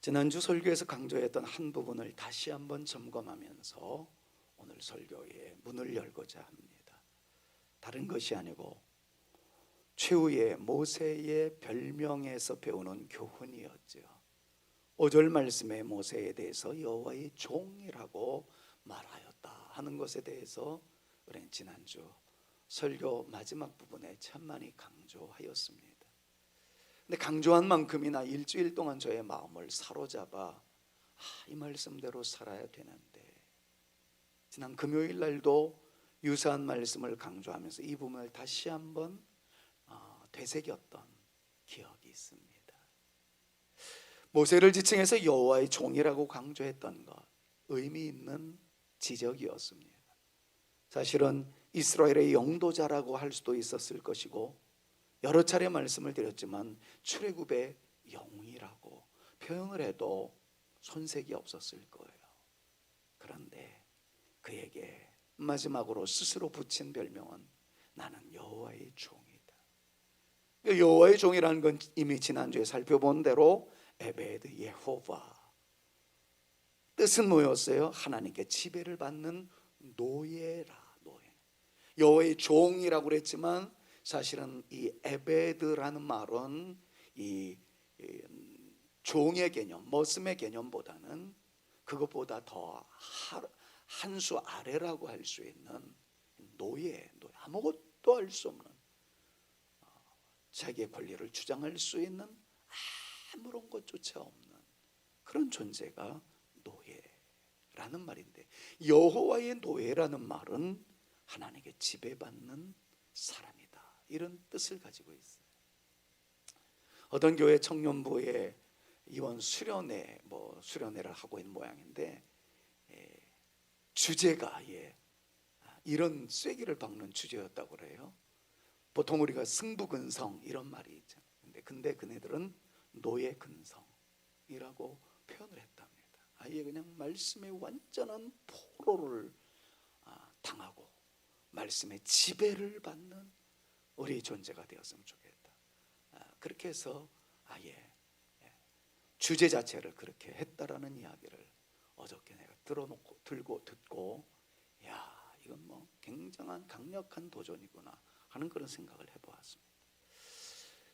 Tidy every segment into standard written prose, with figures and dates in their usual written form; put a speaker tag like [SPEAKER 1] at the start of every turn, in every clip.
[SPEAKER 1] 지난주 설교에서 강조했던 한 부분을 다시 한번 점검하면서 오늘 설교의 문을 열고자 합니다. 다른 것이 아니고 최후의 모세의 별명에서 배우는 교훈이었죠. 5절 말씀에 모세에 대해서 여호와의 종이라고 말하였다 하는 것에 대해서 우리는 지난주 설교 마지막 부분에 참 많이 강조하였습니다. 근데 강조한 만큼이나 일주일 동안 저의 마음을 사로잡아 이 말씀대로 살아야 되는데, 지난 금요일 날도 유사한 말씀을 강조하면서 이 부분을 다시 한번 되새겼던 기억이 있습니다. 모세를 지칭해서 여호와의 종이라고 강조했던 것, 의미 있는 지적이었습니다. 사실은 이스라엘의 영도자라고 할 수도 있었을 것이고, 여러 차례 말씀을 드렸지만 출애굽의 영이라고 표현을 해도 손색이 없었을 거예요. 그런데 그에게 마지막으로 스스로 붙인 별명은 나는 여호와의 종이다. 여호와의 종이라는 건 이미 지난주에 살펴본 대로 에베드 예호바, 뜻은 뭐였어요? 하나님께 지배를 받는 노예라. 노예. 여호와의 종이라고 그랬지만 사실은 이 에베드라는 말은 이 종의 개념, 머슴의 개념보다는 그것보다 더 한 수 아래라고 할 수 있는 노예, 아무것도 할 수 없는, 자기의 권리를 주장할 수 있는 아무런 것조차 없는 그런 존재가 노예라는 말인데, 여호와의 노예라는 말은 하나님께 지배받는 사람이다, 이런 뜻을 가지고 있어요. 어떤 교회 청년부에 이번 수련회를 하고 있는 모양인데, 주제가 이런 쐐기를 박는 주제였다고 그래요. 보통 우리가 승부근성 이런 말이 있잖아요. 근데 그네들은 노예근성이라고 표현을 했답니다. 아예 그냥 말씀에 완전한 포로를 당하고 말씀의 지배를 받는 우리의 존재가 되었으면 좋겠다. 그렇게 해서 아예 주제 자체를 그렇게 했다라는 이야기를 어저께 내가 듣고, 이건 뭐 굉장한 강력한 도전이구나 하는 그런 생각을 해보았습니다.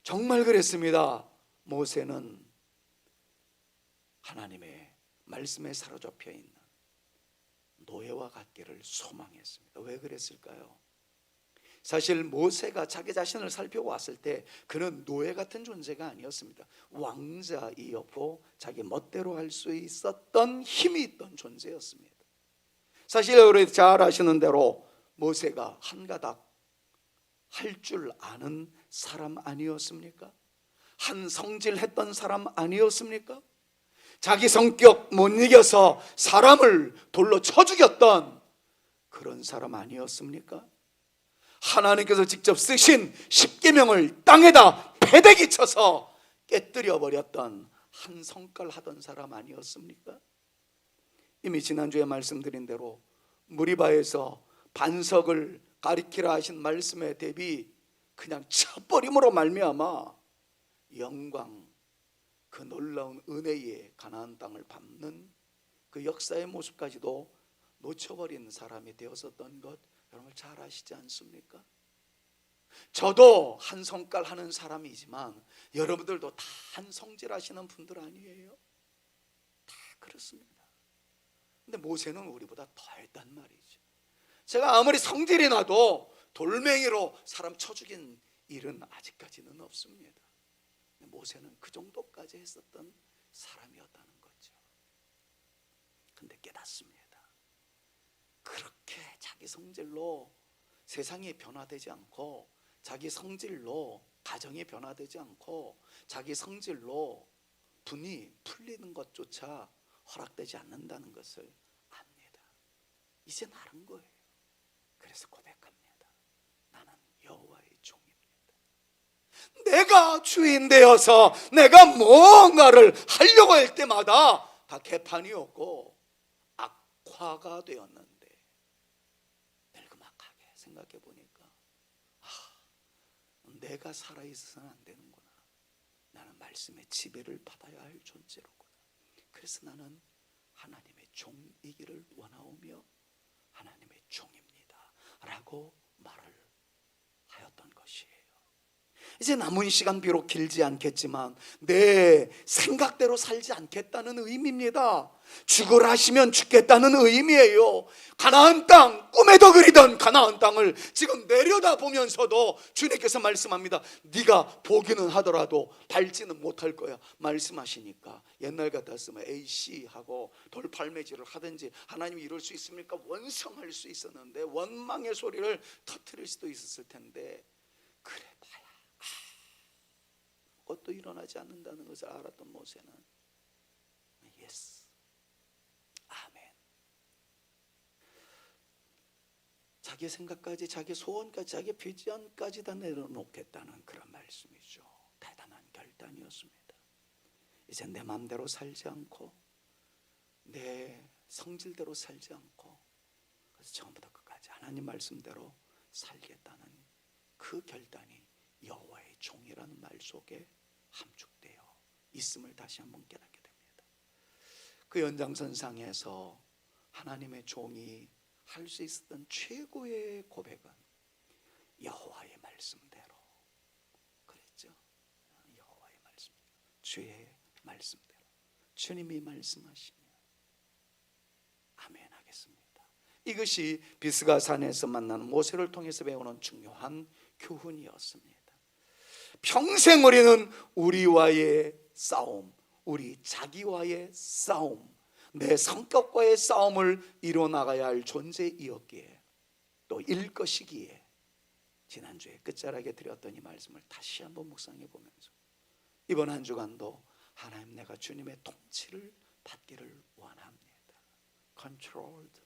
[SPEAKER 1] 정말 그랬습니다. 모세는 하나님의 말씀에 사로잡혀 있는 노예와 같기를 소망했습니다. 왜 그랬을까요? 사실 모세가 자기 자신을 살펴보았을 때 그는 노예 같은 존재가 아니었습니다. 왕자이었고 자기 멋대로 할 수 있었던 힘이 있던 존재였습니다. 사실 우리 잘 아시는 대로 모세가 한가닥 할 줄 아는 사람 아니었습니까? 한 성질했던 사람 아니었습니까? 자기 성격 못 이겨서 사람을 돌로 쳐 죽였던 그런 사람 아니었습니까? 하나님께서 직접 쓰신 십계명을 땅에다 패대기 쳐서 깨뜨려 버렸던 한 성깔 하던 사람 아니었습니까? 이미 지난주에 말씀드린 대로 무리바에서 반석을 가리키라 하신 말씀에 대비 그냥 쳐버림으로 말미암아 영광, 그 놀라운 은혜의 가나안 땅을 밟는 그 역사의 모습까지도 놓쳐버린 사람이 되었었던 것 여러분 잘 아시지 않습니까? 저도 한 성깔 하는 사람이지만 여러분들도 다 한 성질 하시는 분들 아니에요? 다 그렇습니다. 근데 모세는 우리보다 더 했단 말이죠. 제가 아무리 성질이 나도 돌멩이로 사람 쳐 죽인 일은 아직까지는 없습니다. 근데 모세는 그 정도까지 했었던 사람이었다는 거죠. 근데 깨닫습니다. 그렇게 자기 성질로 세상이 변화되지 않고, 자기 성질로 가정이 변화되지 않고, 자기 성질로 분이 풀리는 것조차 허락되지 않는다는 것을 압니다. 이젠 아는 거예요. 그래서 고백합니다. 나는 여호와의 종입니다. 내가 주인 되어서 내가 뭔가를 하려고 할 때마다 다 개판이었고 악화가 되었는데, 늙음막하게 생각해 보니까 내가 살아있어서는 안 되는구나. 나는 말씀의 지배를 받아야 할 존재로구나. 그래서 나는 하나님의 종이기를 원하오며 하나님의 종입니다 라고 말을 하였던 것이에요. 이제 남은 시간 비록 길지 않겠지만 내 생각대로 살지 않겠다는 의미입니다. 죽으라 하시면 죽겠다는 의미예요. 가나안 땅, 꿈에도 그리던 가나안 땅을 지금 내려다보면서도 주님께서 말씀합니다. 네가 보기는 하더라도 밟지는 못할 거야 말씀하시니까, 옛날 같았으면 AC하고 돌팔매질을 하든지 하나님이 이럴 수 있습니까? 원성할 수 있었는데, 원망의 소리를 터뜨릴 수도 있었을 텐데, 그래 봐야 아무것도 일어나지 않는다는 것을 알았던 모세는 예스, 아멘. 자기 생각까지, 자기 소원까지, 자기 비전까지 다 내려놓겠다는 그런 말씀이죠. 대단한 결단이었습니다. 이제 내 마음대로 살지 않고 내 성질대로 살지 않고, 그래서 처음부터 끝까지 하나님 말씀대로 살겠다는 그 결단이 여호와의 종이라는 말 속에 함축되어 있음을 다시 한번 깨닫게 됩니다. 그 연장선상에서 하나님의 종이 할 수 있었던 최고의 고백은 여호와의 말씀대로 그랬죠. 여호와의 말씀, 주의 말씀대로, 주님이 말씀하시면 아멘 하겠습니다. 이것이 비스가 산에서 만나는 모세를 통해서 배우는 중요한 교훈이었습니다. 평생 우리는 우리와의 싸움, 우리 자기와의 싸움, 내 성격과의 싸움을 이뤄나가야 할 존재이었기에, 또 일 것이기에 지난주에 끝자락에 드렸던 이 말씀을 다시 한번 묵상해 보면서 이번 한 주간도 하나님, 내가 주님의 통치를 받기를 원합니다. Controlled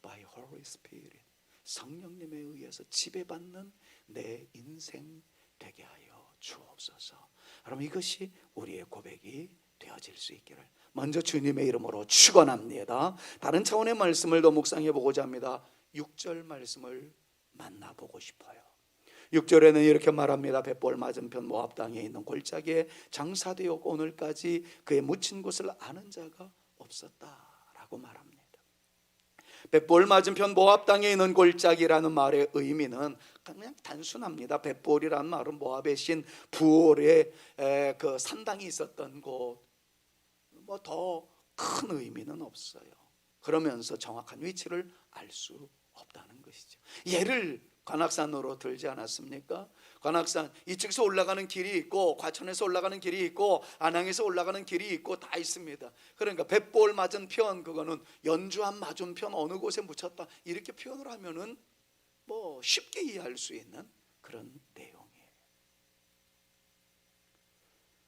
[SPEAKER 1] by Holy Spirit, 성령님에 의해서 지배받는 내 인생 되게 하여 주옵소서. 여러분, 이것이 우리의 고백이 되어질 수 있기를 먼저 주님의 이름으로 축원합니다. 다른 차원의 말씀을 더 묵상해 보고자 합니다. 6절 말씀을 만나보고 싶어요. 6절에는 이렇게 말합니다. 벳볼 맞은편 모압 땅에 있는 골짜기에 장사되었고 오늘까지 그의 묻힌 곳을 아는 자가 없었다라고 말합니다. 벳볼 맞은편 모압 땅에 있는 골짜기라는 말의 의미는 그냥 단순합니다. 벳볼이라는 말은 모압의 신 부올의 그 산당이 있었던 곳, 뭐 더 큰 의미는 없어요. 그러면서 정확한 위치를 알 수 없다는 것이죠. 예를 관악산으로 들지 않았습니까? 관악산 이쪽에서 올라가는 길이 있고 과천에서 올라가는 길이 있고 안양에서 올라가는 길이 있고 다 있습니다. 그러니까 벳볼 맞은편, 그거는 연주한 맞은편 어느 곳에 묻혔다, 이렇게 표현을 하면은 뭐 쉽게 이해할 수 있는 그런 내용이에요.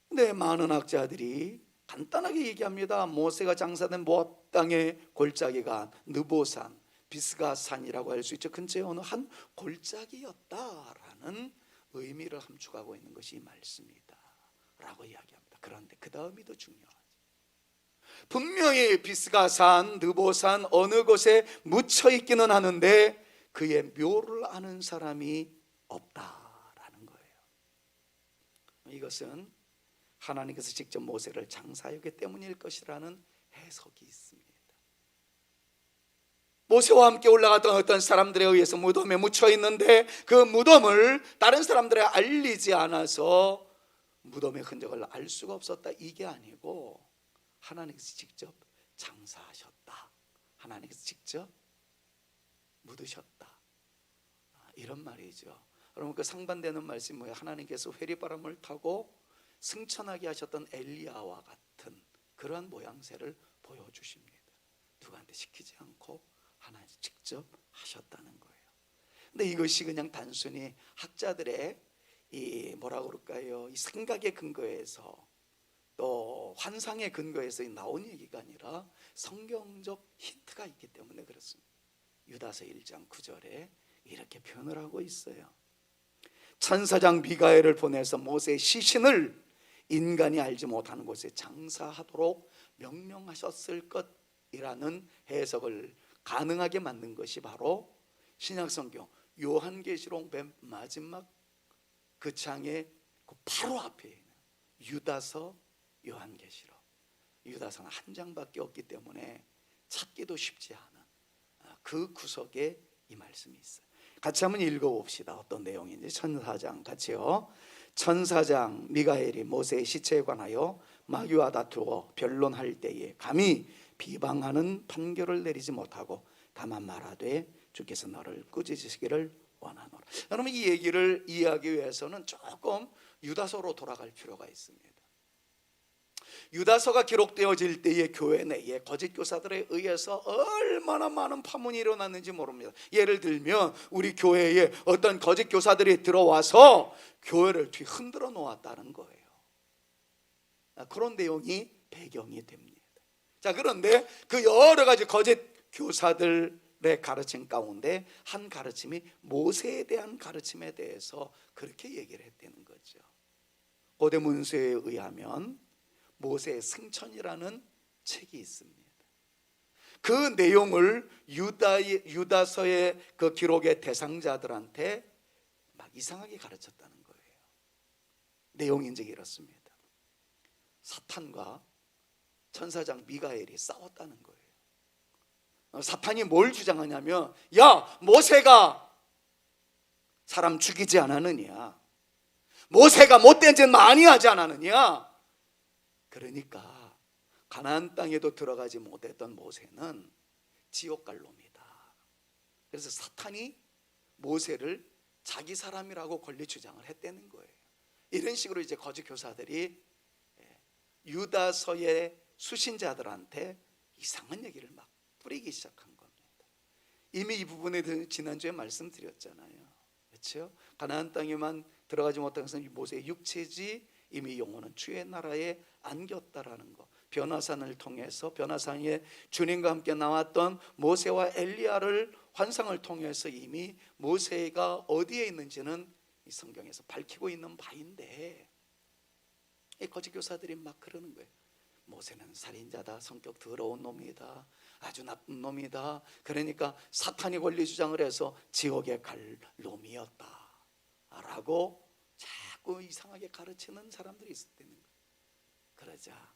[SPEAKER 1] 근데 많은 학자들이 간단하게 얘기합니다. 모세가 장사된 모압 땅의 골짜기가 느보산, 비스가산이라고 할 수 있죠. 근처에 어느 한 골짜기였다라는 의미를 함축하고 있는 것이 이 말씀이다 라고 이야기합니다. 그런데 그 다음이 더 중요하죠. 분명히 비스가산, 느보산 어느 곳에 묻혀 있기는 하는데 그의 묘를 아는 사람이 없다라는 거예요. 이것은 하나님께서 직접 모세를 장사하였기 때문일 것이라는 해석이 있습니다. 모세와 함께 올라갔던 어떤 사람들에 의해서 무덤에 묻혀 있는데 그 무덤을 다른 사람들에 알리지 않아서 무덤의 흔적을 알 수가 없었다, 이게 아니고 하나님께서 직접 장사하셨다, 하나님께서 직접 묻으셨다, 이런 말이죠. 여러분, 그 상반되는 말씀이 뭐예요? 하나님께서 회리바람을 타고 승천하게 하셨던 엘리야와 같은 그러한 모양새를 보여주십니다. 누구한테 시키지 않고 하나님 직접 하셨다는 거예요. 근데 이것이 그냥 단순히 학자들의 이 뭐라 그럴까요? 이 생각의 근거에서 또 환상의 근거에서 나온 얘기가 아니라 성경적 힌트가 있기 때문에 그렇습니다. 유다서 1장 9절에 이렇게 표현을 하고 있어요. 천사장 미가엘을 보내서 모세의 시신을 인간이 알지 못하는 곳에 장사하도록 명령하셨을 것이라는 해석을 가능하게 만든 것이 바로 신약성경 요한계시록 맨 마지막 그 장의 바로 앞에 있는 유다서 요한계시록, 유다서는 한 장밖에 없기 때문에 찾기도 쉽지 않은 그 구석에 이 말씀이 있어요. 같이 한번 읽어봅시다. 어떤 내용인지. 천사장 같이요. 천사장 미가엘이 모세의 시체에 관하여 마귀와 다투어 변론할 때에 감히 비방하는 판결을 내리지 못하고 다만 말하되 주께서 너를 꾸짖으시기를 원하노라. 여러분, 이 얘기를 이해하기 위해서는 조금 유다서로 돌아갈 필요가 있습니다. 유다서가 기록되어질 때의 교회 내에 거짓 교사들에 의해서 얼마나 많은 파문이 일어났는지 모릅니다. 예를 들면 우리 교회에 어떤 거짓 교사들이 들어와서 교회를 뒤흔들어 놓았다는 거예요. 그런 내용이 배경이 됩니다. 자, 그런데 그 여러 가지 거짓 교사들의 가르침 가운데 한 가르침이 모세에 대한 가르침에 대해서 그렇게 얘기를 했다는 거죠. 고대 문서에 의하면 모세의 승천이라는 책이 있습니다. 그 내용을 유다서의 그 기록의 대상자들한테 막 이상하게 가르쳤다는 거예요. 내용이 이제 이렇습니다. 사탄과 천사장 미가엘이 싸웠다는 거예요. 사탄이 뭘 주장하냐면, 야, 모세가 사람 죽이지 않았느냐, 모세가 못된 짓 많이 하지 않았느냐. 그러니까 가나안 땅에도 들어가지 못했던 모세는 지옥 갈 놈이다. 그래서 사탄이 모세를 자기 사람이라고 권리 주장을 했다는 거예요. 이런 식으로 이제 거짓 교사들이 유다서의 수신자들한테 이상한 얘기를 막 뿌리기 시작한 겁니다. 이미 이 부분에 대해서 지난주에 말씀드렸잖아요. 그렇죠? 가나안 땅에만 들어가지 못한 것은 모세의 육체지 이미 영혼은 주의 나라에 안겼다라는 거. 변화산을 통해서, 변화산에 주님과 함께 나왔던 모세와 엘리야를 환상을 통해서 이미 모세가 어디에 있는지는 이 성경에서 밝히고 있는 바인데, 이 거짓 교사들이 막 그러는 거예요. 모세는 살인자다, 성격 더러운 놈이다, 아주 나쁜 놈이다. 그러니까 사탄이 권리 주장을 해서 지옥에 갈 놈이었다 라고 자꾸 이상하게 가르치는 사람들이 있었다는 거예요. 그러자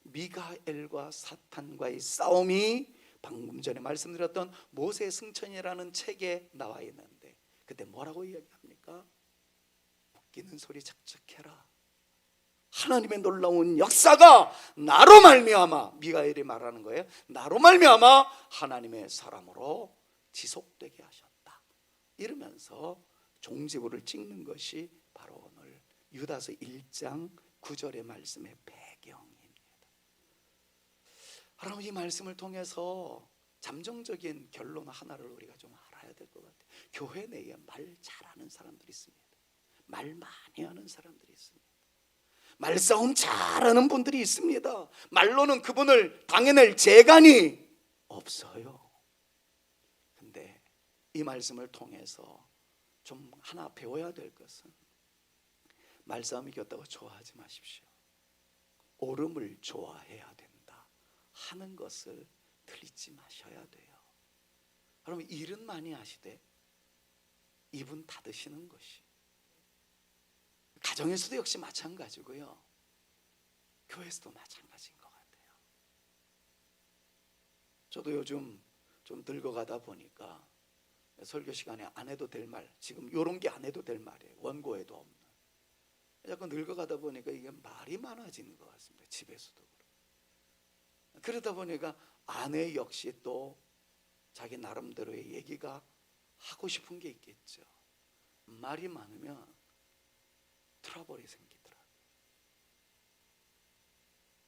[SPEAKER 1] 미가엘과 사탄과의 싸움이 방금 전에 말씀드렸던 모세의 승천이라는 책에 나와 있는데, 그때 뭐라고 이야기합니까? 웃기는 소리 착착해라. 하나님의 놀라운 역사가 나로 말미암아, 미가엘이 말하는 거예요. 나로 말미암아 하나님의 사람으로 지속되게 하셨다. 이러면서 종지부를 찍는 것이 바로 오늘 유다서 1장 9절의 말씀의 배경입니다. 여러분, 이 말씀을 통해서 잠정적인 결론 하나를 우리가 좀 알아야 될 것 같아요. 교회 내에 말 잘하는 사람들이 있습니다. 말 많이 하는 사람들이 있습니다. 말싸움 잘하는 분들이 있습니다. 말로는 그분을 당해낼 재간이 없어요. 근데 이 말씀을 통해서 좀 하나 배워야 될 것은, 말싸움이 이겼다고 좋아하지 마십시오. 옳음을 좋아해야 된다 하는 것을 틀리지 마셔야 돼요. 그러면 일은 많이 하시되 입은 닫으시는 것이, 가정에서도 역시 마찬가지고요, 교회에서도 마찬가지인 것 같아요. 저도 요즘 좀 늙어가다 보니까 설교 시간에 안 해도 될 말, 지금 이런 게 안 해도 될 말이에요. 원고에도 없는. 자꾸 늙어가다 보니까 이게 말이 많아지는 것 같습니다. 집에서도 그렇고. 그러다 보니까 아내 역시 또 자기 나름대로의 얘기가 하고 싶은 게 있겠죠. 말이 많으면 트러블이 생기더라고요.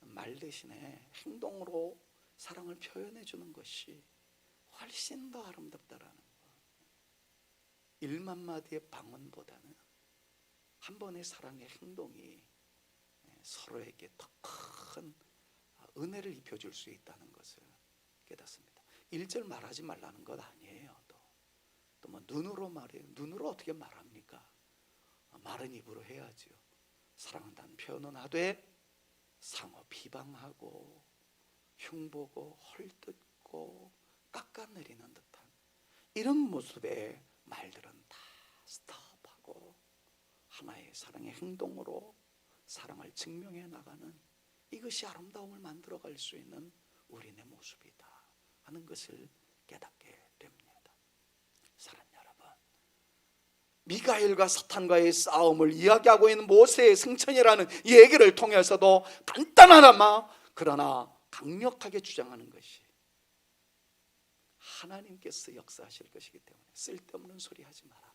[SPEAKER 1] 말 대신에 행동으로 사랑을 표현해 주는 것이 훨씬 더 아름답다라는 거. 1만 마디의 방언보다는 한 번의 사랑의 행동이 서로에게 더 큰 은혜를 입혀줄 수 있다는 것을 깨닫습니다. 1절 말하지 말라는 것 아니에요. 또 뭐 눈으로 말해요. 눈으로 어떻게 말합니까? 말은 입으로 해야죠. 사랑한다는 표현은 하되 상호 비방하고 흉보고 헐뜯고 깎아내리는 듯한 이런 모습의 말들은 다 스톱하고 하나의 사랑의 행동으로 사랑을 증명해 나가는 이것이 아름다움을 만들어갈 수 있는 우리네 모습이다 하는 것을 깨닫게 됩니다. 사랑하는 여러분, 미가엘과 사탄과의 싸움을 이야기하고 있는 모세의 승천이라는 이 얘기를 통해서도 간단하나마 그러나 강력하게 주장하는 것이 하나님께서 역사하실 것이기 때문에 쓸데없는 소리 하지 말아라.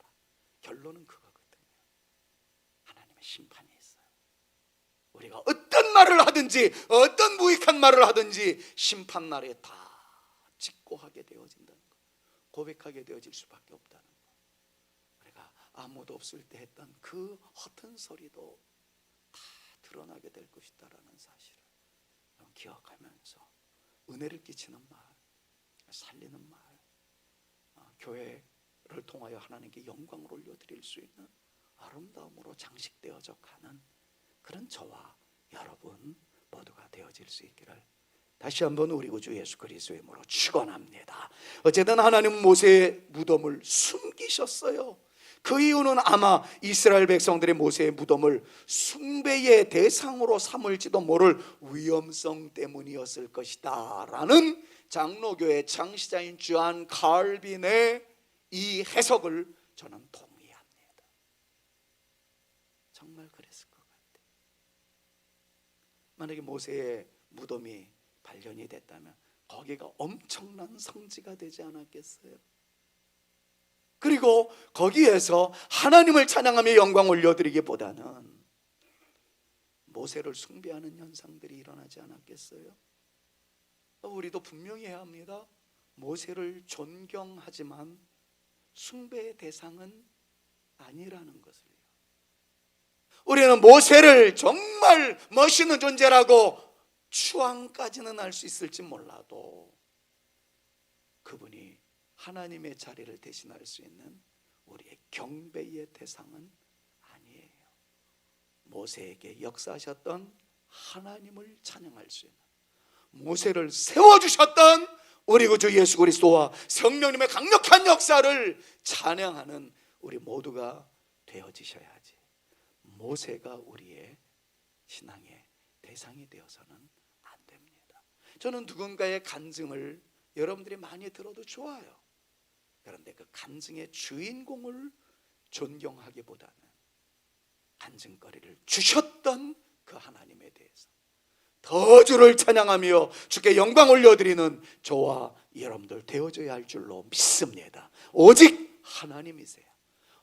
[SPEAKER 1] 결론은 그거거든요. 하나님의 심판이 있어요. 우리가 어떤 말을 하든지 어떤 무익한 말을 하든지 심판날에 다 직고하게 되어진다는 것, 고백하게 되어질 수밖에 없다는 것, 우리가 아무도 없을 때 했던 그 허튼 소리도 다 드러나게 될 것이다라는 사실을 기억하면서 은혜를 끼치는 말, 살리는 말, 교회를 통하여 하나님께 영광을 올려드릴 수 있는 아름다움으로 장식되어져 가는 그런 저와 여러분 모두가 되어질 수 있기를 다시 한번 우리 구주 예수 그리스도의 이름으로 축원합니다. 어쨌든 하나님은 모세의 무덤을 숨기셨어요. 그 이유는 아마 이스라엘 백성들이 모세의 무덤을 숭배의 대상으로 삼을지도 모를 위험성 때문이었을 것이다 라는 장로교의 창시자인 주한 칼빈의 이 해석을 저는 동의합니다. 정말 그랬을 것 같아요. 만약에 모세의 무덤이 발견이 됐다면 거기가 엄청난 성지가 되지 않았겠어요? 그리고 거기에서 하나님을 찬양하며 영광 올려드리기보다는 모세를 숭배하는 현상들이 일어나지 않았겠어요? 우리도 분명히 해야 합니다. 모세를 존경하지만 숭배의 대상은 아니라는 것을요. 우리는 모세를 정말 멋있는 존재라고 추앙까지는 할 수 있을지 몰라도 그분이 하나님의 자리를 대신할 수 있는 우리의 경배의 대상은 아니에요. 모세에게 역사하셨던 하나님을 찬양할 수 있는, 모세를 세워주셨던 우리 구주 예수 그리스도와 성령님의 강력한 역사를 찬양하는 우리 모두가 되어지셔야지 모세가 우리의 신앙의 대상이 되어서는 안 됩니다. 저는 누군가의 간증을 여러분들이 많이 들어도 좋아요. 그런데 그 간증의 주인공을 존경하기보다는 간증거리를 주셨던 그 하나님에 대해서 더 주를 찬양하며 주께 영광 올려드리는 저와 여러분들 되어져야 할 줄로 믿습니다. 오직 하나님이세요.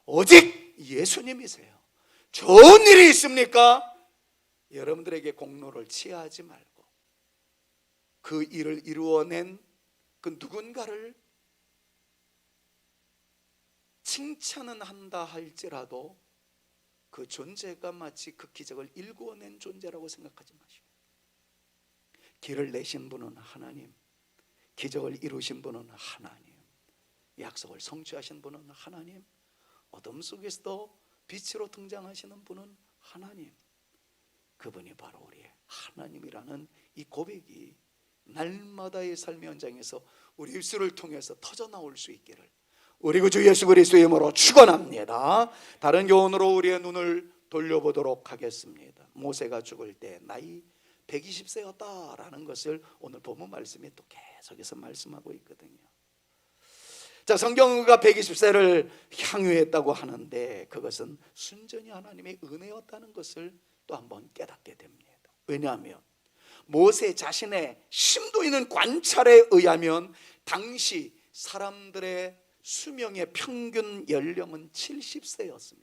[SPEAKER 1] 오직 예수님이세요. 좋은 일이 있습니까? 여러분들에게 공로를 취하지 말고 그 일을 이루어낸 그 누군가를 칭찬은 한다 할지라도 그 존재가 마치 그 기적을 일구어낸 존재라고 생각하지 마시고, 길을 내신 분은 하나님, 기적을 이루신 분은 하나님, 약속을 성취하신 분은 하나님, 어둠 속에서도 빛으로 등장하시는 분은 하나님, 그분이 바로 우리의 하나님이라는 이 고백이 날마다의 삶의 현장에서 우리 입술을 통해서 터져나올 수 있기를 우리 구주 예수 그리스도의 이름으로 축원합니다. 다른 교훈으로 우리의 눈을 돌려보도록 하겠습니다. 모세가 죽을 때 나이 120세였다라는 것을 오늘 본문 말씀이 또 계속해서 말씀하고 있거든요. 자, 성경가 120세를 향유했다고 하는데 그것은 순전히 하나님의 은혜였다는 것을 또 한번 깨닫게 됩니다. 왜냐하면 모세 자신의 심도 있는 관찰에 의하면 당시 사람들의 수명의 평균 연령은 70세였습니다.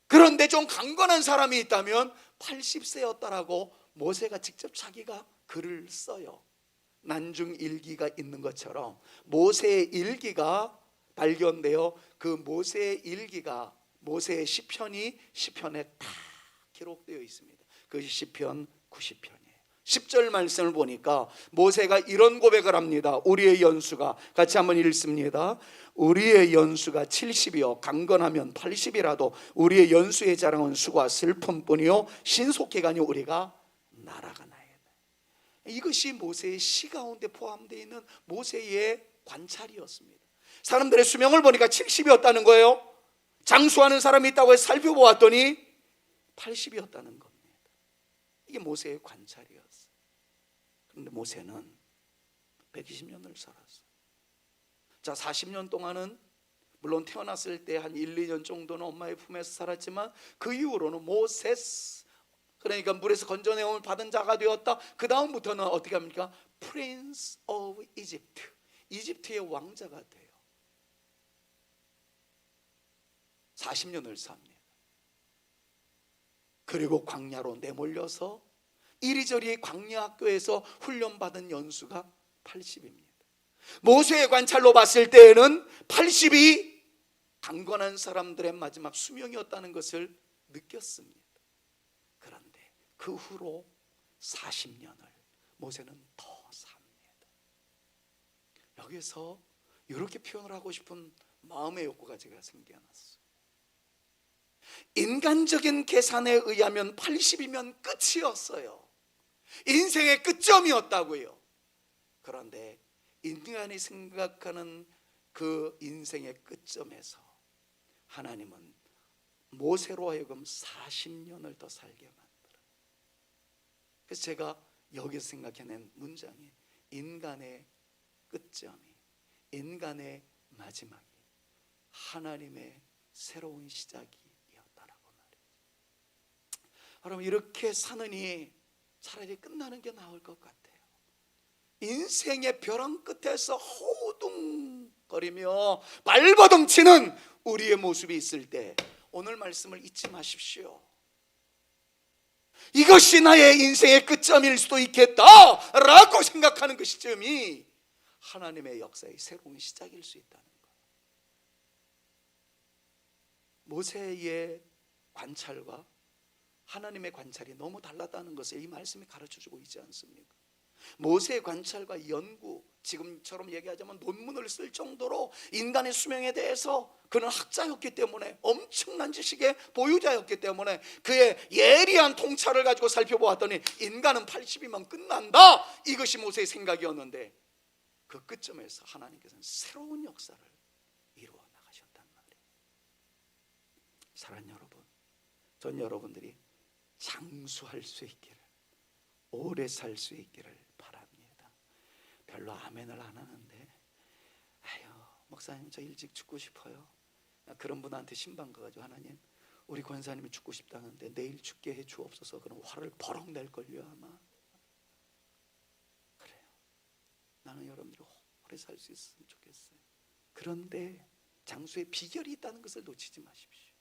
[SPEAKER 1] 그런데 좀 강건한 사람이 있다면 80세였다라고 모세가 직접 자기가 글을 써요. 난중 일기가 있는 것처럼 모세의 일기가 발견되어 그 모세의 일기가 모세의 시편이 시편에 다 기록되어 있습니다. 그것이 시편 90편이에요. 10절 말씀을 보니까 모세가 이런 고백을 합니다. 우리의 연수가, 같이 한번 읽습니다. 우리의 연수가 70이요 강건하면 80이라도 우리의 연수의 자랑은 수가 슬픔뿐이요 신속해가니 우리가 날아가나이다. 이것이 모세의 시 가운데 포함되어 있는 모세의 관찰이었습니다. 사람들의 수명을 보니까 70이었다는 거예요. 장수하는 사람이 있다고 해서 살펴보았더니 80이었다는 겁니다. 이게 모세의 관찰이었어요. 그런데 모세는 120년을 살았어요. 자, 40년 동안은 물론 태어났을 때 한 1, 2년 정도는 엄마의 품에서 살았지만 그 이후로는 모세스, 그러니까 물에서 건져내음을 받은 자가 되었다. 그 다음부터는 어떻게 합니까? Prince of Egypt, 이집트의 왕자가 돼요. 40년을 삽니다. 그리고 광야로 내몰려서 이리저리 광야 학교에서 훈련받은 연수가 80입니다. 모세의 관찰로 봤을 때에는 80이 강건한 사람들의 마지막 수명이었다는 것을 느꼈습니다. 그런데 그 후로 40년을 모세는 더 삽니다. 여기서 이렇게 표현을 하고 싶은 마음의 욕구가 제가 생겨났어요. 인간적인 계산에 의하면 80이면 끝이었어요. 인생의 끝점이었다고요. 그런데 인간이 생각하는 그 인생의 끝점에서 하나님은 모세로 하여금 40년을 더 살게 만들어요. 그래서 제가 여기서 생각해낸 문장이 인간의 끝점이, 인간의 마지막이 하나님의 새로운 시작이었다라고 말이에요. 여러분, 이렇게 사느니 차라리 끝나는 게 나을 것 같아요. 인생의 벼랑 끝에서 호둥거리며 발버둥치는 우리의 모습이 있을 때 오늘 말씀을 잊지 마십시오. 이것이 나의 인생의 끝점일 수도 있겠다라고 생각하는 그 시점이 하나님의 역사의 새로운 시작일 수 있다는 거예요. 모세의 관찰과 하나님의 관찰이 너무 달랐다는 것을 이 말씀이 가르쳐주고 있지 않습니까? 모세의 관찰과 연구, 지금처럼 얘기하자면 논문을 쓸 정도로 인간의 수명에 대해서 그는 학자였기 때문에, 엄청난 지식의 보유자였기 때문에 그의 예리한 통찰을 가지고 살펴보았더니 인간은 80이면 끝난다, 이것이 모세의 생각이었는데 그 끝점에서 하나님께서는 새로운 역사를 이루어 나가셨단 말이에요. 사랑하는 여러분, 전 여러분들이 장수할 수 있기를, 오래 살 수 있기를 바랍니다. 별로 아멘을 안 하는데, 아유 목사님 저 일찍 죽고 싶어요. 그런 분한테 신방 가가지고 하나님 우리 권사님이 죽고 싶다는데 내일 죽게 해 주옵소서. 그럼 화를 버럭 낼걸요 아마. 그래요. 나는 여러분들이 오래 살 수 있으면 좋겠어요. 그런데 장수의 비결이 있다는 것을 놓치지 마십시오.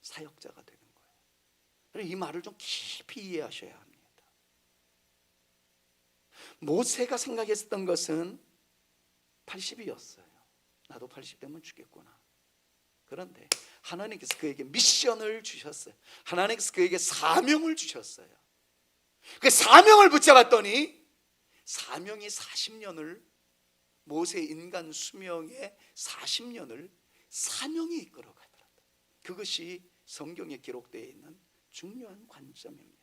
[SPEAKER 1] 사역자가 되는 거예요. 이 말을 좀 깊이 이해하셔야 합니다. 모세가 생각했었던 것은 80이었어요. 나도 80 되면 죽겠구나. 그런데 하나님께서 그에게 미션을 주셨어요. 하나님께서 그에게 사명을 주셨어요. 그 사명을 붙잡았더니 사명이 40년을, 모세의 인간 수명의 40년을 사명이 이끌어 가더라. 그것이 성경에 기록되어 있는 중요한 관점입니다.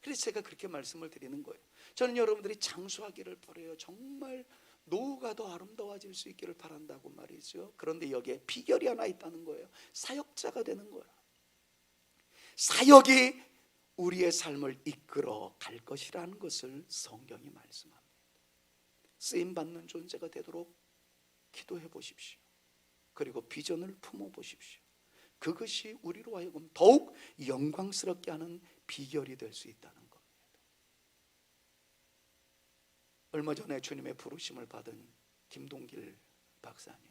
[SPEAKER 1] 그래서 제가 그렇게 말씀을 드리는 거예요. 저는 여러분들이 장수하기를 바라요. 정말 노후가 더 아름다워질 수 있기를 바란다고 말이죠. 그런데 여기에 비결이 하나 있다는 거예요. 사역자가 되는 거예요. 사역이 우리의 삶을 이끌어 갈 것이라는 것을 성경이 말씀합니다. 쓰임받는 존재가 되도록 기도해 보십시오. 그리고 비전을 품어 보십시오. 그것이 우리로 하여금 더욱 영광스럽게 하는 비결이 될 수 있다는 겁니다. 얼마 전에 주님의 부르심을 받은 김동길 박사님,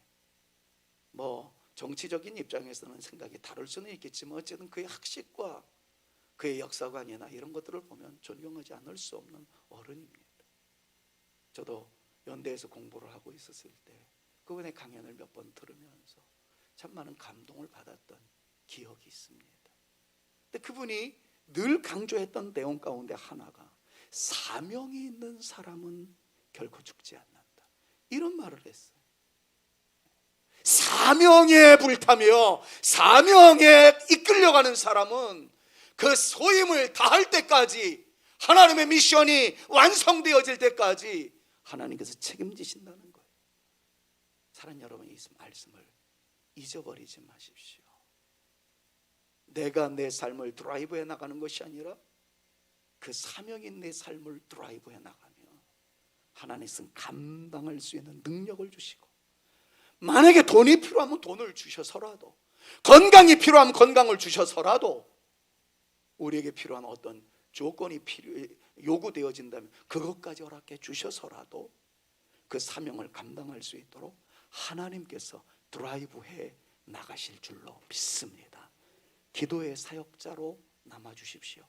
[SPEAKER 1] 정치적인 입장에서는 생각이 다를 수는 있겠지만 어쨌든 그의 학식과 그의 역사관이나 이런 것들을 보면 존경하지 않을 수 없는 어른입니다. 저도 연대에서 공부를 하고 있었을 때 그분의 강연을 몇 번 들으면서 참 많은 감동을 받았던 기억이 있습니다. 근데 그분이 늘 강조했던 내용 가운데 하나가 사명이 있는 사람은 결코 죽지 않는다, 이런 말을 했어요. 사명에 불타며 사명에 이끌려가는 사람은 그 소임을 다할 때까지, 하나님의 미션이 완성되어질 때까지 하나님께서 책임지신다는 거예요. 사랑하는 여러분, 이 말씀을 잊어버리지 마십시오. 내가 내 삶을 드라이브해 나가는 것이 아니라 그 사명인 내 삶을 드라이브해 나가며 하나님은 감당할 수 있는 능력을 주시고, 만약에 돈이 필요하면 돈을 주셔서라도, 건강이 필요하면 건강을 주셔서라도, 우리에게 필요한 어떤 조건이 요구되어진다면 그것까지 허락해 주셔서라도 그 사명을 감당할 수 있도록 하나님께서 드라이브해 나가실 줄로 믿습니다. 기도의 사역자로 남아주십시오.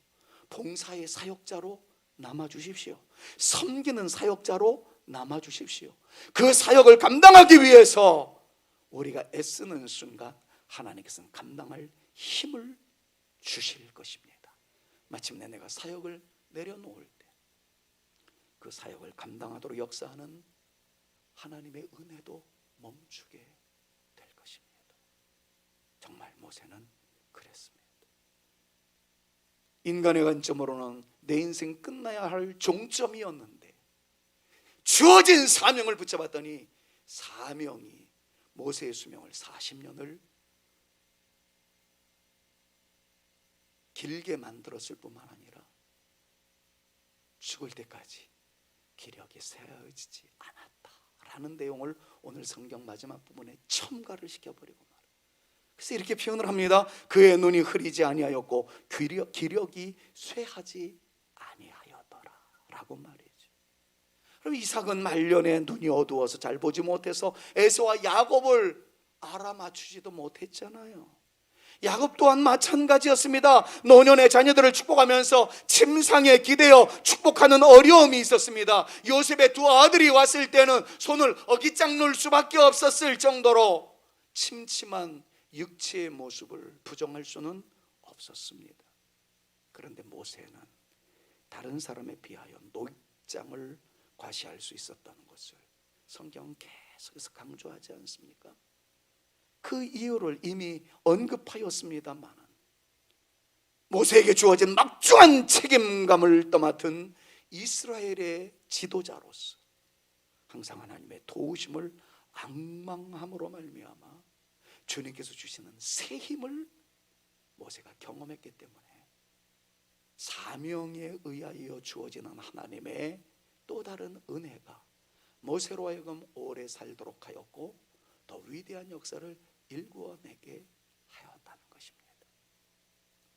[SPEAKER 1] 봉사의 사역자로 남아주십시오. 섬기는 사역자로 남아주십시오. 그 사역을 감당하기 위해서 우리가 애쓰는 순간 하나님께서는 감당할 힘을 주실 것입니다. 마침내 내가 사역을 내려놓을 때 그 사역을 감당하도록 역사하는 하나님의 은혜도 멈추게 될 것입니다. 정말 모세는 그랬습니다. 인간의 관점으로는 내 인생 끝나야 할 종점이었는데 주어진 사명을 붙잡았더니 사명이 모세의 수명을 40년을 길게 만들었을 뿐만 아니라 죽을 때까지 기력이 세어지지 않았다라는 내용을 오늘 성경 마지막 부분에 첨가를 시켜버리고 말합니다. 그래서 이렇게 표현을 합니다. 그의 눈이 흐리지 아니하였고 기력이 쇠하지 아니하였더라 라고 말이죠. 그럼 이삭은 말년에 눈이 어두워서 잘 보지 못해서 에서와 야곱을 알아맞추지도 못했잖아요. 야곱 또한 마찬가지였습니다. 노년의 자녀들을 축복하면서 침상에 기대어 축복하는 어려움이 있었습니다. 요셉의 두 아들이 왔을 때는 손을 어깃장 놓을 수밖에 없었을 정도로 침침한 육체의 모습을 부정할 수는 없었습니다. 그런데 모세는 다른 사람에 비하여 노장을 과시할 수 있었다는 것을 성경은 계속해서 강조하지 않습니까? 그 이유를 이미 언급하였습니다만 모세에게 주어진 막중한 책임감을 떠맡은 이스라엘의 지도자로서 항상 하나님의 도우심을 앙망함으로 말미암아 주님께서 주시는 새 힘을 모세가 경험했기 때문에 사명에 의하여 주어지는 하나님의 또 다른 은혜가 모세로 하여금 오래 살도록 하였고 더 위대한 역사를 일구어내게 하였다는 것입니다.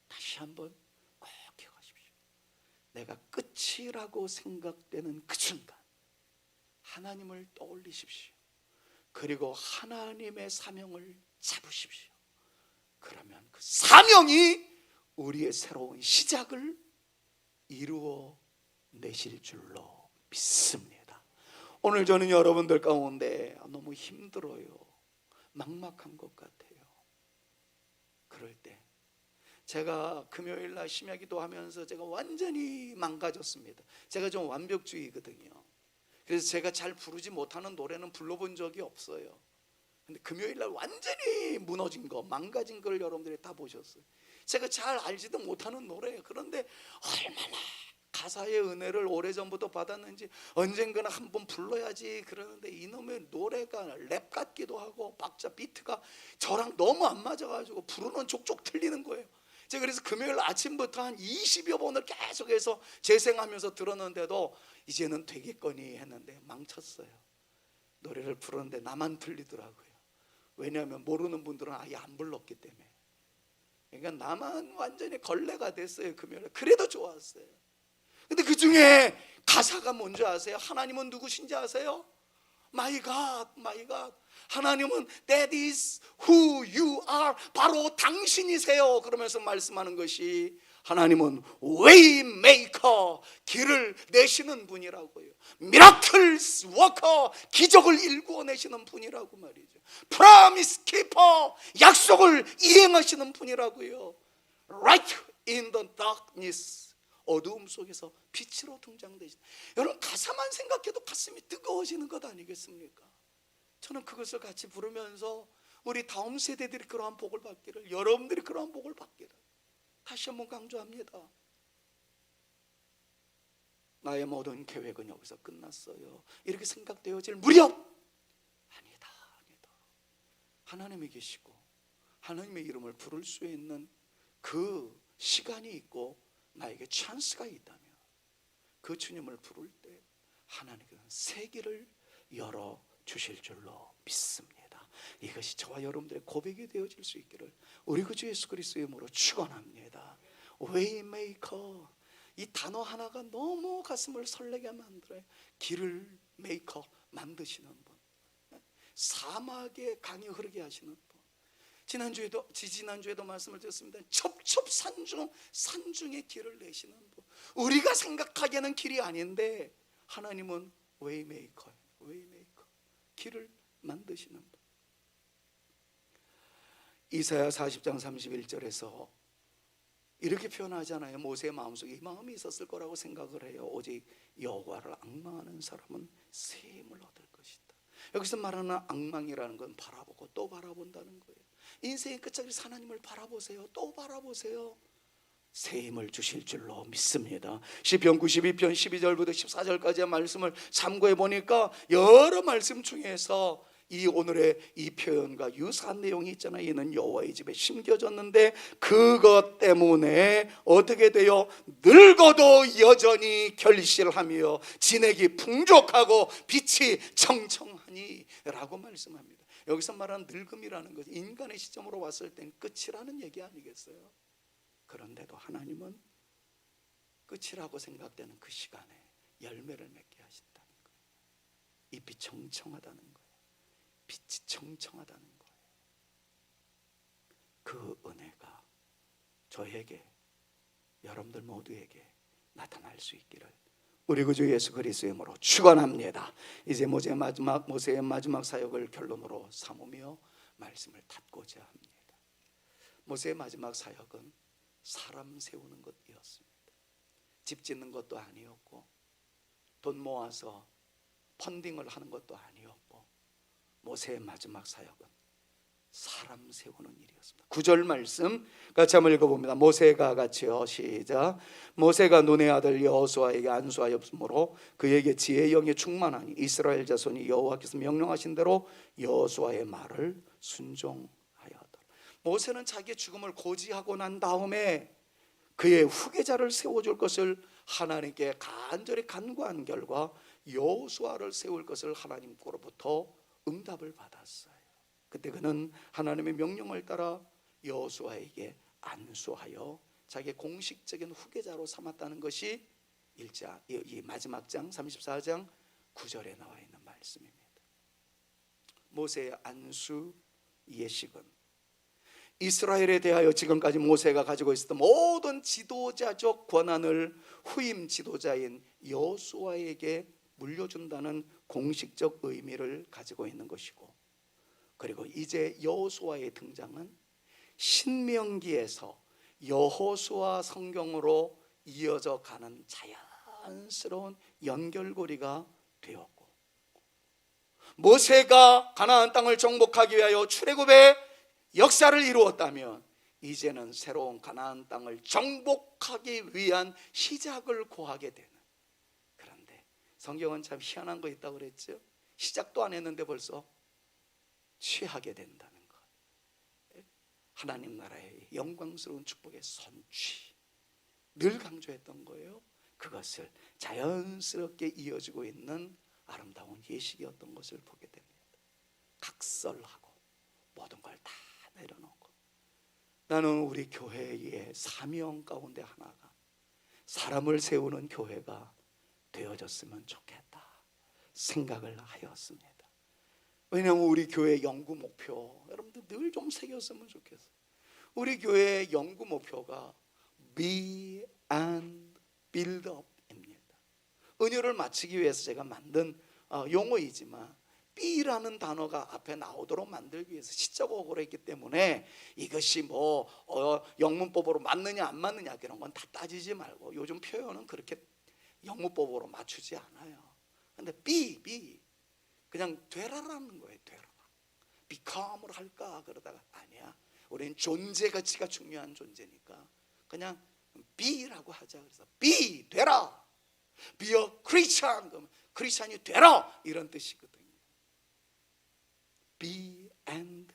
[SPEAKER 1] 다시 한번 꼭 기억하십시오. 내가 끝이라고 생각되는 그 순간 하나님을 떠올리십시오. 그리고 하나님의 사명을 잡으십시오. 그러면 그 사명이 우리의 새로운 시작을 이루어 내실 줄로 믿습니다. 오늘 저는 여러분들 가운데 너무 힘들어요, 막막한 것 같아요. 그럴 때 제가 금요일날 심야기도 하면서 제가 완전히 망가졌습니다. 제가 좀 완벽주의거든요. 그래서 제가 잘 부르지 못하는 노래는 불러본 적이 없어요. 근데 금요일날 완전히 무너진 거, 망가진 걸 여러분들이 다 보셨어요. 제가 잘 알지도 못하는 노래예요. 그런데 얼마나 가사의 은혜를 오래전부터 받았는지 언젠가는 한번 불러야지 그러는데 이놈의 노래가 랩 같기도 하고 박자 비트가 저랑 너무 안 맞아가지고 부르는 족족 틀리는 거예요. 제가 그래서 금요일 아침부터 한 20여 번을 계속해서 재생하면서 들었는데도 이제는 되겠거니 했는데 망쳤어요. 노래를 부르는데 나만 틀리더라고요. 왜냐하면 모르는 분들은 아예 안 불렀기 때문에. 그러니까 나만 완전히 걸레가 됐어요. 금요일에. 그래도 좋았어요. 근데 그 중에 가사가 뭔지 아세요? 하나님은 누구신지 아세요? My God, my God. 하나님은 That is who you are. 바로 당신이세요. 그러면서 말씀하는 것이 하나님은 Waymaker, 길을 내시는 분이라고요. Miracles worker, 기적을 일구어내시는 분이라고 말이죠. Promise keeper, 약속을 이행하시는 분이라고요. Light in the darkness, 어두움 속에서 빛으로 등장되시는. 여러분 가사만 생각해도 가슴이 뜨거워지는 것 아니겠습니까? 저는 그것을 같이 부르면서 우리 다음 세대들이 그러한 복을 받기를, 여러분들이 그러한 복을 받기를 다시 한번 강조합니다. 나의 모든 계획은 여기서 끝났어요 이렇게 생각되어질 무렵 아니다. 하나님이 계시고 하나님의 이름을 부를 수 있는 그 시간이 있고 나에게 찬스가 있다면 그 주님을 부를 때 하나님께서는 새 길을 열어 주실 줄로 믿습니다. 이것이 저와 여러분들의 고백이 되어질 수 있기를 우리 구주 예수 그리스도의 이름으로 축원합니다. 웨이메이커, 이 단어 하나가 너무 가슴을 설레게 만들어요. 길을 메이커, 만드시는 분, 사막에 강이 흐르게 하시는 분. 지난주에도 말씀을 드렸습니다. 첩첩산중, 산중에 길을 내시는 분. 우리가 생각하기에는 길이 아닌데 하나님은 웨이메이커예요. 웨이메이커, 길을 만드시는 분. 이사야 40장 31절에서 이렇게 표현하잖아요. 모세의 마음속에 이 마음이 있었을 거라고 생각을 해요. 오직 여호와를 앙망하는 사람은 새 힘을 얻을 것이다. 여기서 말하는 앙망이라는 건 바라보고 또 바라본다는 거예요. 인생의 끝자리에서 하나님을 바라보세요. 또 바라보세요. 새 힘을 주실 줄로 믿습니다. 시편 92편 12절부터 14절까지의 말씀을 참고해 보니까 여러 말씀 중에서 이 오늘의 이 표현과 유사한 내용이 있잖아요. 이는 여호와의 집에 심겨졌는데 그것 때문에 어떻게 돼요? 늙어도 여전히 결실하며 진액이 풍족하고 빛이 청청하니 라고 말씀합니다. 여기서 말하는 늙음이라는 것은 인간의 시점으로 봤을 땐 끝이라는 얘기 아니겠어요? 그런데도 하나님은 끝이라고 생각되는 그 시간에 열매를 맺게 하신다는 거예요. 잎이 청청하다는 거예요. 빛이 청청하다는 거예요. 그 은혜가 저에게, 여러분들 모두에게 나타날 수 있기를 우리 구주 예수 그리스도의 이름으로 축원합니다. 이제 모세의 마지막 사역을 결론으로 삼으며 말씀을 닫고자 합니다. 모세의 마지막 사역은 사람 세우는 것이었습니다. 집 짓는 것도 아니었고 돈 모아서 펀딩을 하는 것도 아니었고 모세의 마지막 사역은 사람 세우는 일이었습니다. 9절 말씀 같이 한번 읽어봅니다. 모세가 같이요, 시작. 모세가 눈의 아들 여호수아에게 안수하였으므로 그에게 지혜의 영이 충만하니 이스라엘 자손이 여호와께서 명령하신 대로 여호수아의 말을 순종하였더라. 모세는 자기의 죽음을 고지하고 난 다음에 그의 후계자를 세워줄 것을 하나님께 간절히 간구한 결과 여호수아를 세울 것을 하나님께로부터 응답을 받았어요. 그때 그는 하나님의 명령을 따라 여호수아에게 안수하여 자기의 공식적인 후계자로 삼았다는 것이 이 마지막 장 34장 9절에 나와 있는 말씀입니다. 모세의 안수 예식은 이스라엘에 대하여 지금까지 모세가 가지고 있었던 모든 지도자적 권한을 후임 지도자인 여호수아에게 물려준다는 공식적 의미를 가지고 있는 것이고, 그리고 이제 여호수아의 등장은 신명기에서 여호수아 성경으로 이어져 가는 자연스러운 연결고리가 되었고, 모세가 가나안 땅을 정복하기 위하여 출애굽의 역사를 이루었다면 이제는 새로운 가나안 땅을 정복하기 위한 시작을 고하게 되는, 그런데 성경은 참 희한한 거 있다고 그랬죠. 시작도 안 했는데 벌써 취하게 된다는 것. 하나님 나라의 영광스러운 축복의 선취, 늘 강조했던 거예요. 그것을 자연스럽게 이어지고 있는 아름다운 예식이었던 것을 보게 됩니다. 각설하고 모든 걸 다 내려놓고, 나는 우리 교회의 사명 가운데 하나가 사람을 세우는 교회가 되어졌으면 좋겠다 생각을 하였습니다. 왜냐하면 우리 교회의 영구 목표, 여러분들 늘 좀 새겼으면 좋겠어요. 우리 교회의 영구 목표가 Be and Build Up입니다. 은유를 마치기 위해서 제가 만든 용어이지만 B라는 단어가 앞에 나오도록 만들기 위해서 시적어고로 했기 때문에 이것이 영문법으로 맞느냐 안 맞느냐 이런 건 다 따지지 말고, 요즘 표현은 그렇게 영문법으로 맞추지 않아요. 근데 be 그냥 되라라는 거예요. 되라. become을 할까 그러다가 아니야, 우리는 존재 가치가 중요한 존재니까 그냥 be라고 하자. 그래서 be, 되라. be a Christian, 그러면 크리스찬이 되라 이런 뜻이거든요. be and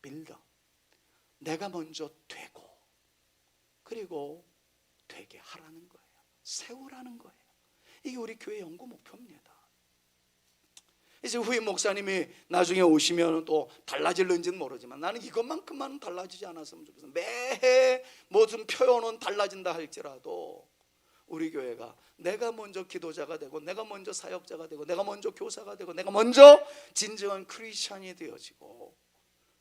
[SPEAKER 1] build up, 내가 먼저 되고, 그리고 되게 하라는 거예요. 세우라는 거예요. 이게 우리 교회 연구 목표입니다. 이제 후임 목사님이 나중에 오시면 또 달라질는지는 모르지만 나는 이것만큼만은 달라지지 않았으면 좋겠어. 매해 모든 표현은 달라진다 할지라도 우리 교회가 내가 먼저 기도자가 되고, 내가 먼저 사역자가 되고, 내가 먼저 교사가 되고, 내가 먼저 진정한 크리스찬이 되어지고,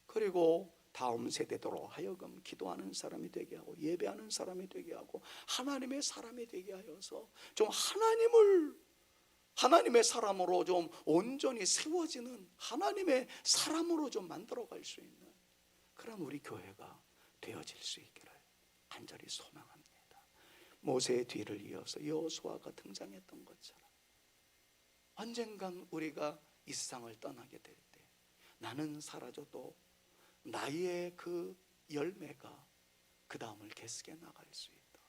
[SPEAKER 1] 그리고 다음 세대도로 하여금 기도하는 사람이 되게 하고, 예배하는 사람이 되게 하고, 하나님의 사람이 되게 하여서 좀 하나님의 사람으로 좀 온전히 세워지는 하나님의 사람으로 좀 만들어갈 수 있는 그런 우리 교회가 되어질 수 있기를 간절히 소망합니다. 모세의 뒤를 이어서 여호수아가 등장했던 것처럼 언젠간 우리가 이 세상을 떠나게 될 때 나는 사라져도 나의 그 열매가 그 다음을 계속해 나갈 수 있다.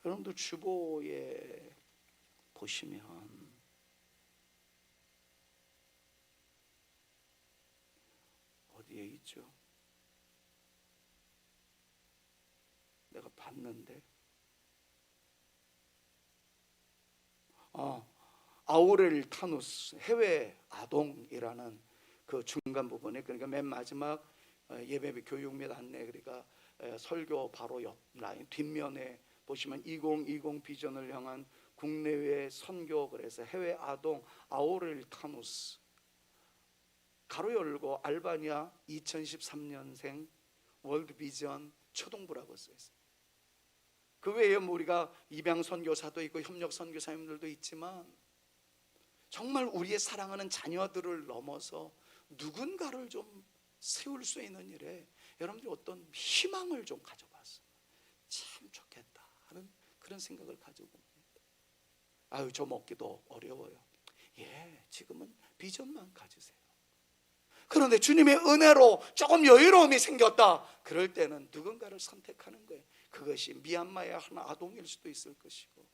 [SPEAKER 1] 여러분들 주보에 보시면 어디에 있죠? 내가 봤는데 아우렐 타누스 해외 아동이라는 그 중간 부분에, 그러니까 맨 마지막 예배 교육 및 안내, 그러니까 설교 바로 옆 라인 뒷면에 보시면 2020 비전을 향한 국내외 선교, 그래서 해외 아동 아우렐 타누스 가로 열고 알바니아 2013년생 월드 비전 초등부라고 써 있어요. 그 외에 우리가 입양 선교사도 있고 협력 선교사님들도 있지만 정말 우리의 사랑하는 자녀들을 넘어서 누군가를 좀 세울 수 있는 일에 여러분들이 어떤 희망을 좀 가져봤어요. 참 좋겠다 하는 그런 생각을 가지고 봅니다. 아유, 저 먹기도 어려워요. 예, 지금은 비전만 가지세요. 그런데 주님의 은혜로 조금 여유로움이 생겼다, 그럴 때는 누군가를 선택하는 거예요. 그것이 미얀마의 한 아동일 수도 있을 것이고,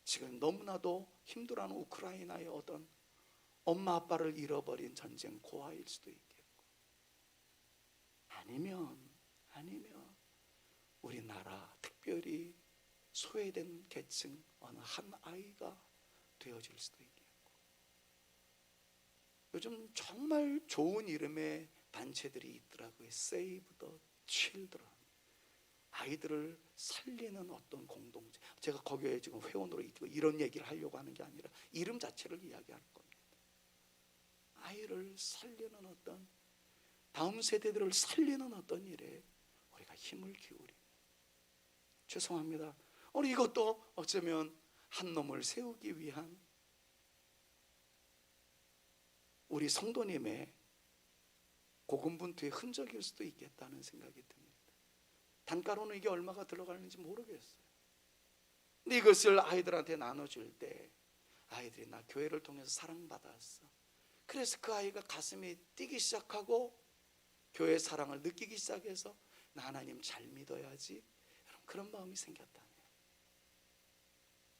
[SPEAKER 1] 지금 너무나도 힘들어하는 우크라이나의 어떤 엄마 아빠를 잃어버린 전쟁 고아일 수도 있겠고, 아니면 우리나라 특별히 소외된 계층 어느 한 아이가 되어질 수도 있겠고, 요즘 정말 좋은 이름의 단체들이 있더라고요. Save the Children, 아이들을 살리는 어떤 공동체. 제가 거기에 지금 회원으로 있고 이런 얘기를 하려고 하는 게 아니라 이름 자체를 이야기하는 겁니다. 아이를 살리는 어떤, 다음 세대들을 살리는 어떤 일에 우리가 힘을 기울이면, 죄송합니다, 오늘 이것도 어쩌면 한 놈을 세우기 위한 우리 성도님의 고군분투의 흔적일 수도 있겠다는 생각이 듭니다. 단가로는 이게 얼마가 들어가는지 모르겠어요. 근데 이것을 아이들한테 나눠줄 때 아이들이 나 교회를 통해서 사랑받았어, 그래서 그 아이가 가슴이 뛰기 시작하고 교회의 사랑을 느끼기 시작해서 나 하나님 잘 믿어야지, 그런 마음이 생겼다면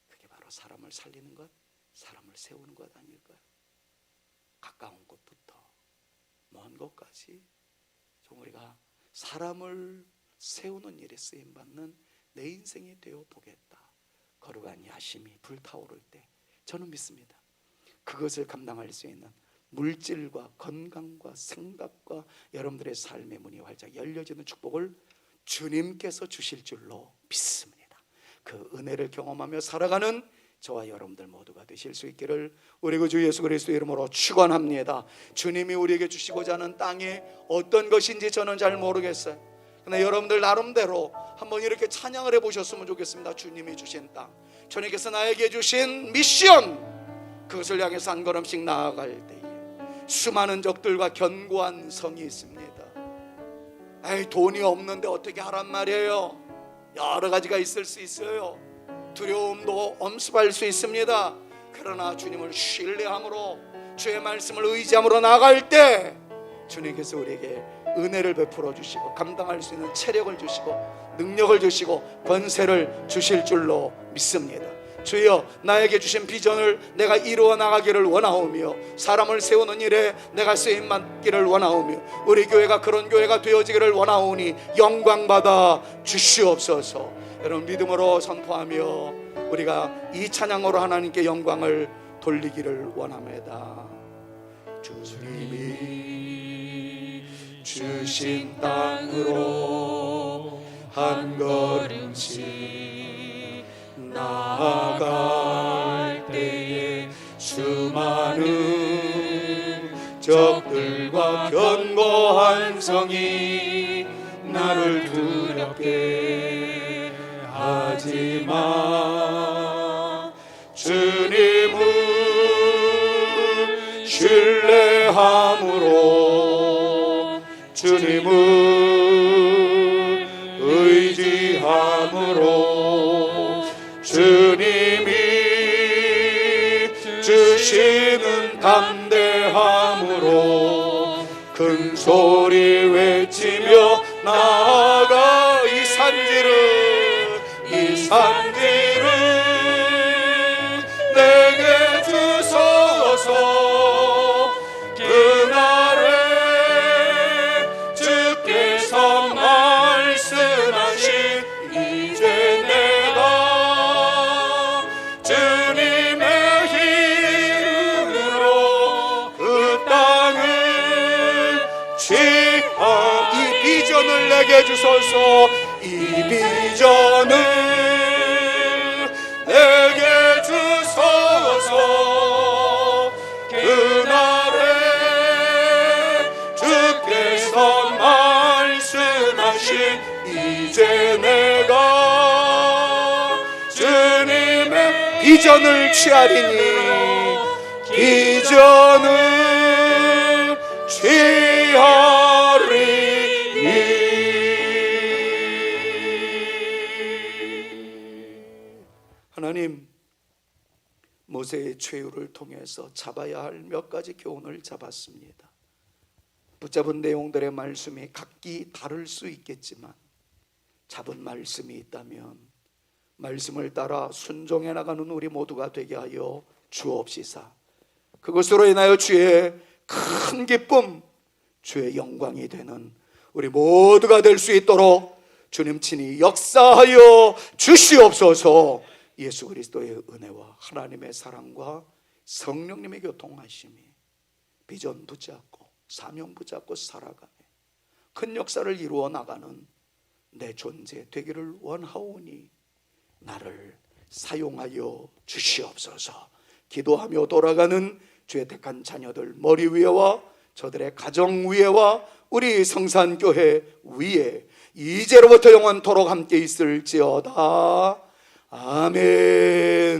[SPEAKER 1] 그게 바로 사람을 살리는 것, 사람을 세우는 것 아닐까요? 가까운 곳부터 먼 곳까지 좀 우리가 사람을 세우는 일에 쓰임받는 내 인생이 되어 보겠다, 거룩한 야심이 불타오를 때 저는 믿습니다. 그것을 감당할 수 있는 물질과 건강과 생각과 여러분들의 삶의 문이 활짝 열려지는 축복을 주님께서 주실 줄로 믿습니다. 그 은혜를 경험하며 살아가는 저와 여러분들 모두가 되실 수 있기를 우리 주 예수 그리스도의 이름으로 축원합니다. 주님이 우리에게 주시고자 하는 땅이 어떤 것인지 저는 잘 모르겠어요. 그러나 여러분들 나름대로 한번 이렇게 찬양을 해보셨으면 좋겠습니다. 주님이 주신 땅, 주님께서 나에게 주신 미션, 그것을 향해서 한 걸음씩 나아갈 때에 수많은 적들과 견고한 성이 있습니다. 에이, 돈이 없는데 어떻게 하란 말이에요. 여러 가지가 있을 수 있어요. 두려움도 엄습할 수 있습니다. 그러나 주님을 신뢰함으로, 주의 말씀을 의지함으로 나아갈 때 주님께서 우리에게 은혜를 베풀어 주시고 감당할 수 있는 체력을 주시고 능력을 주시고 권세를 주실 줄로 믿습니다. 주여, 나에게 주신 비전을 내가 이루어 나가기를 원하오며, 사람을 세우는 일에 내가 쓰임 받기를 원하오며, 우리 교회가 그런 교회가 되어지기를 원하오니 영광받아 주시옵소서. 여러분, 믿음으로 선포하며 우리가 이 찬양으로 하나님께 영광을 돌리기를 원합니다. 주님이 주신 땅으로 한 걸음씩 나아갈 때에 수많은 적들과 견고한 성이 나를 두렵게 하지만 주님을 신뢰함으로, 주님을 의지함으로, 주님이 주시는 담대함으로 큰 소리 외치며 나아가 이 산지를 내게 주소서. 그날에 주께서 말씀하신 이제 내가 주님의 이름으로 그 땅을 취하. 이 비전을 내게 주소서. 이 비전을 내게 주소서. 그날에 주께서 말씀하신 이제 내가 주님의 비전을 취하리니, 비전을 취하리니. 하나님, 모세의 최후를 통해서 잡아야 할 몇 가지 교훈을 잡았습니다. 붙잡은 내용들의 말씀이 각기 다를 수 있겠지만 잡은 말씀이 있다면 말씀을 따라 순종해 나가는 우리 모두가 되게 하여 주옵시사. 그것으로 인하여 주의 큰 기쁨, 주의 영광이 되는 우리 모두가 될 수 있도록 주님 친히 역사하여 주시옵소서. 예수 그리스도의 은혜와 하나님의 사랑과 성령님의 교통하심이 비전 붙잡고 사명 붙잡고 살아가며 큰 역사를 이루어 나가는 내 존재 되기를 원하오니 나를 사용하여 주시옵소서. 기도하며 돌아가는 주의 택한 자녀들 머리 위에와 저들의 가정 위에와 우리 성산교회 위에 이제로부터 영원토록 함께 있을지어다. 아멘.